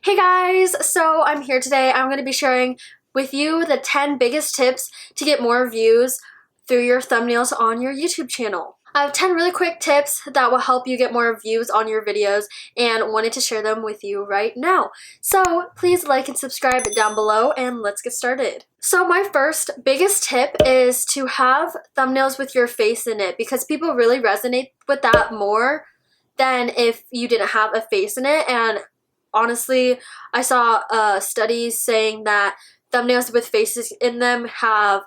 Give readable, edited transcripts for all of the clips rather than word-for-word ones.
Hey guys, so I'm here today. I'm going to be sharing with you the 10 biggest tips to get more views through your thumbnails on your YouTube channel. I have 10 really quick tips that will help you get more views on your videos and wanted to share them with you right now. So please like and subscribe down below and let's get started. So my first biggest tip is to have thumbnails with your face in it because people really resonate with that more than if you didn't have a face in it. And honestly, I saw studies saying that thumbnails with faces in them have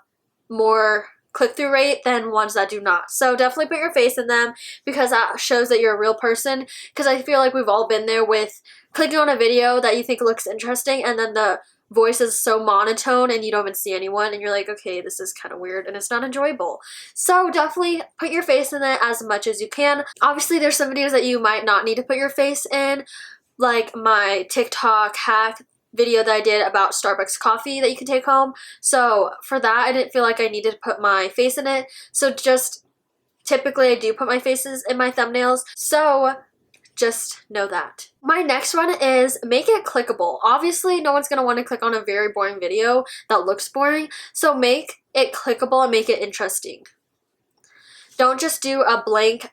more click-through rate than ones that do not. So definitely put your face in them because that shows that you're a real person, because I feel like we've all been there with clicking on a video that you think looks interesting and then the voice is so monotone and you don't even see anyone and you're like, okay, this is kind of weird and it's not enjoyable. So definitely put your face in it as much as you can. Obviously there's some videos that you might not need to put your face in, like my TikTok hack video that I did about Starbucks coffee that you can take home. So for that, I didn't feel like I needed to put my face in it. So just typically I do put my faces in my thumbnails. So just know that. My next one is make it clickable. Obviously, no one's going to want to click on a very boring video that looks boring. So make it clickable and make it interesting. Don't just do a blank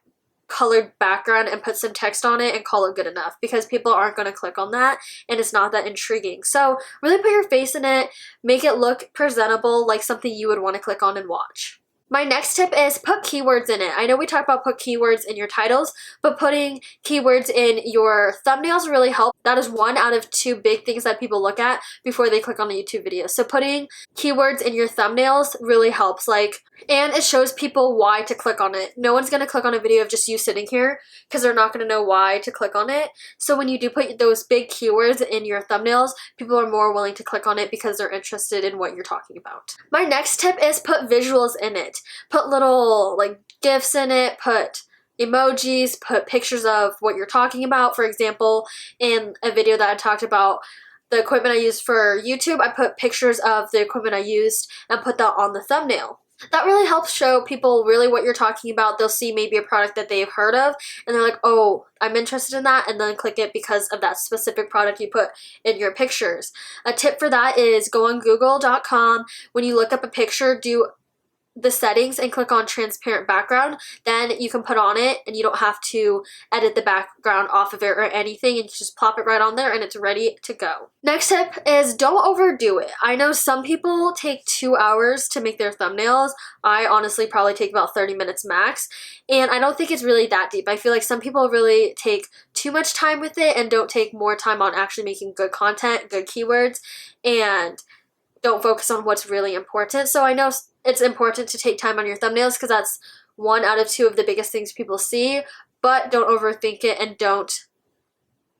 colored background and put some text on it and call it good enough, because people aren't going to click on that and it's not that intriguing. So really put your face in it, make it look presentable, like something you would want to click on and watch. My next tip is put keywords in it. I know we talked about put keywords in your titles, but putting keywords in your thumbnails really helps. That is one out of two big things that people look at before they click on a YouTube video. So putting keywords in your thumbnails really helps. And it shows people why to click on it. No one's going to click on a video of just you sitting here because they're not going to know why to click on it. So when you do put those big keywords in your thumbnails, people are more willing to click on it because they're interested in what you're talking about. My next tip is put visuals in it. Put little GIFs in it, put emojis, put pictures of what you're talking about. For example, in a video that I talked about the equipment I used for YouTube, I put pictures of the equipment I used and put that on the thumbnail. That really helps show people really what you're talking about. They'll see maybe a product that they've heard of and they're like, oh, I'm interested in that, and then click it because of that specific product you put in your pictures. A tip for that is go on google.com. When you look up a picture, do the settings and click on transparent background. Then you can put on it and you don't have to edit the background off of it or anything, and you just plop it right on there and it's ready to go. Next tip is don't overdo it. I know some people take 2 hours to make their thumbnails. I honestly probably take about 30 minutes max, and I don't think it's really that deep. I feel like some people really take too much time with it and don't take more time on actually making good content, good keywords, and don't focus on what's really important. So I know it's important to take time on your thumbnails because that's 1 out of 2 of the biggest things people see, but don't overthink it and don't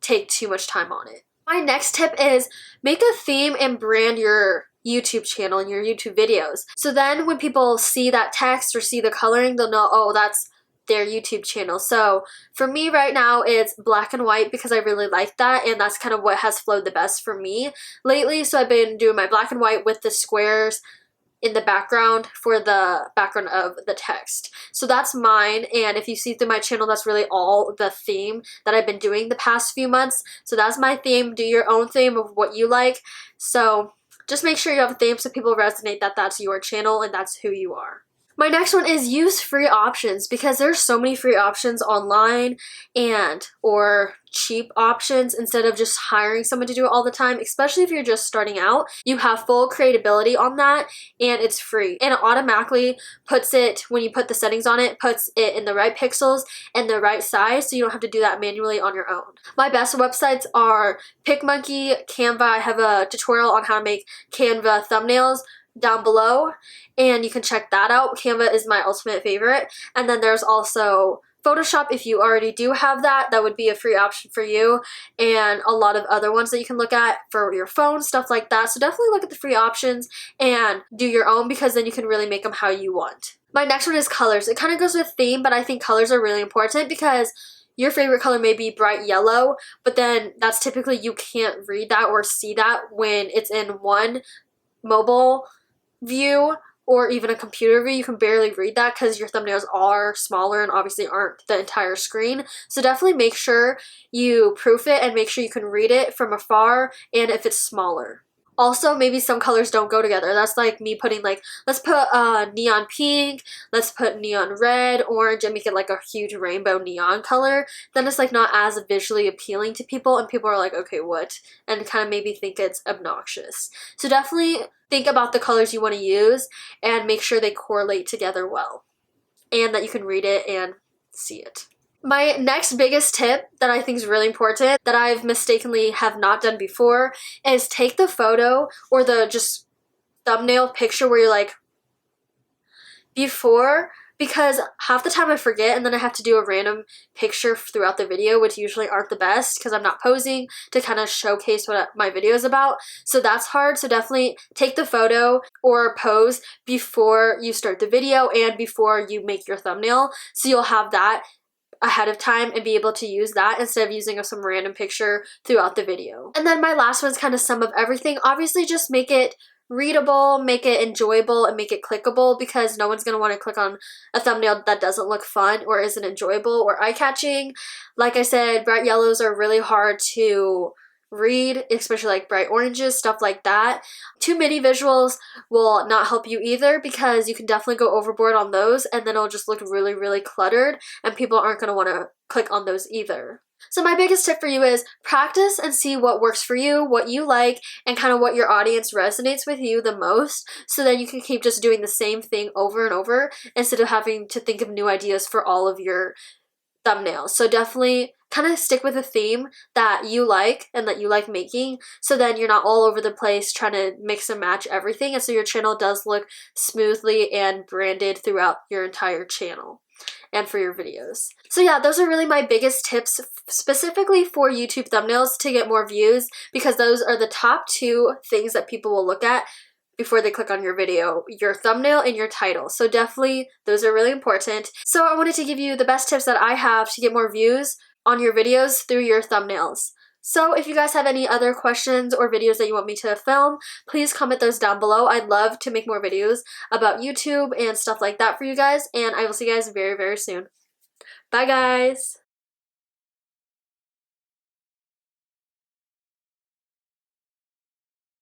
take too much time on it. My next tip is make a theme and brand your YouTube channel and your YouTube videos. So then when people see that text or see the coloring, they'll know, oh, that's their YouTube channel. So for me right now, it's black and white because I really like that, and that's kind of what has flowed the best for me lately. So I've been doing my black and white with the squares in the background for the background of the text. So that's mine, and if you see through my channel, that's really all the theme that I've been doing the past few months. So that's my theme. Do your own theme of what you like. So just make sure you have a theme so people resonate that that's your channel and that's who you are. My next one is use free options, because there's so many free options online or cheap options instead of just hiring someone to do it all the time, especially if you're just starting out. You have full creatability on that and it's free, and it automatically puts it, when you put the settings on it, puts it in the right pixels and the right size, so you don't have to do that manually on your own. My best websites are PicMonkey, Canva. I have a tutorial on how to make Canva thumbnails down below, and you can check that out. Canva is my ultimate favorite. And then there's also Photoshop. If you already do have that, that would be a free option for you, and a lot of other ones that you can look at for your phone, stuff like that. So definitely look at the free options and do your own, because then you can really make them how you want. My next one is colors. It kind of goes with theme, but I think colors are really important because your favorite color may be bright yellow, but then that's typically, you can't read that or see that when it's in one mobile view or even a computer view, you can barely read that because your thumbnails are smaller and obviously aren't the entire screen. So definitely make sure you proof it and make sure you can read it from afar and if it's smaller. Also, maybe some colors don't go together. That's like me putting like, let's put neon pink, let's put neon red, orange, and make it like a huge rainbow neon color. Then it's like not as visually appealing to people and people are like, okay, what? And kind of maybe think it's obnoxious. So definitely think about the colors you want to use and make sure they correlate together well and that you can read it and see it. My next biggest tip that I think is really important that I've mistakenly have not done before is take the photo or the just thumbnail picture where you're like before, because half the time I forget and then I have to do a random picture throughout the video, which usually aren't the best because I'm not posing to kind of showcase what my video is about. So that's hard. So definitely take the photo or pose before you start the video and before you make your thumbnail. So you'll have that ahead of time and be able to use that instead of using some random picture throughout the video. And then my last one's kind of sum of everything. Obviously just make it readable, make it enjoyable, and make it clickable because no one's going to want to click on a thumbnail that doesn't look fun or isn't enjoyable or eye-catching. Like I said, bright yellows are really hard to read, especially like bright oranges, stuff like that. Too many visuals will not help you either because you can definitely go overboard on those and then it'll just look really, really cluttered and people aren't going to want to click on those either. So my biggest tip for you is practice and see what works for you, what you like, and kind of what your audience resonates with you the most so that you can keep just doing the same thing over and over instead of having to think of new ideas for all of your thumbnails. So definitely kind of stick with a theme that you like and that you like making so then you're not all over the place trying to mix and match everything and so your channel does look smoothly and branded throughout your entire channel and for your videos. So yeah, those are really my biggest tips specifically for YouTube thumbnails to get more views because those are the top two things that people will look at before they click on your video, your thumbnail and your title. So definitely those are really important. So I wanted to give you the best tips that I have to get more views on your videos through your thumbnails. So if you guys have any other questions or videos that you want me to film, please comment those down below. I'd love to make more videos about YouTube and stuff like that for you guys, and I will see you guys very, very soon. Bye guys!